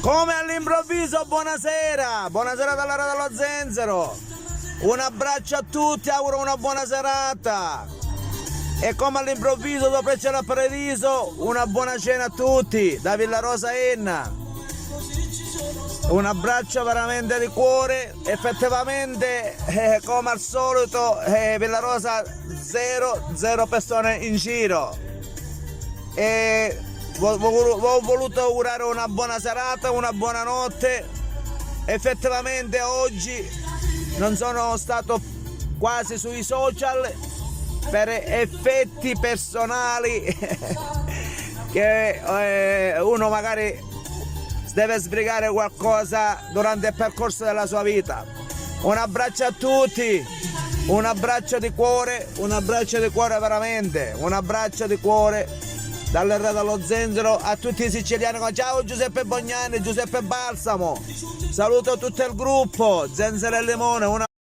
Come all'improvviso, buonasera, buonasera dalla Radio dello Zenzero, un abbraccio a tutti, auguro una buona serata e come all'improvviso dopo il cielo a paradiso, una buona cena a tutti da Villa Rosa Enna, un abbraccio veramente di cuore, effettivamente come al solito Villa Rosa zero persone in giro e ho voluto augurare una buona serata, una buona notte. Effettivamente oggi non sono stato quasi sui social per effetti personali che uno magari deve sbrigare qualcosa durante il percorso della sua vita. Un abbraccio a tutti, un abbraccio di cuore veramente, un abbraccio di cuore dalle Radio dello Zenzero a tutti i siciliani. Ciao Giuseppe Bognani, Giuseppe Balsamo, saluto tutto il gruppo Zenzero e Limone.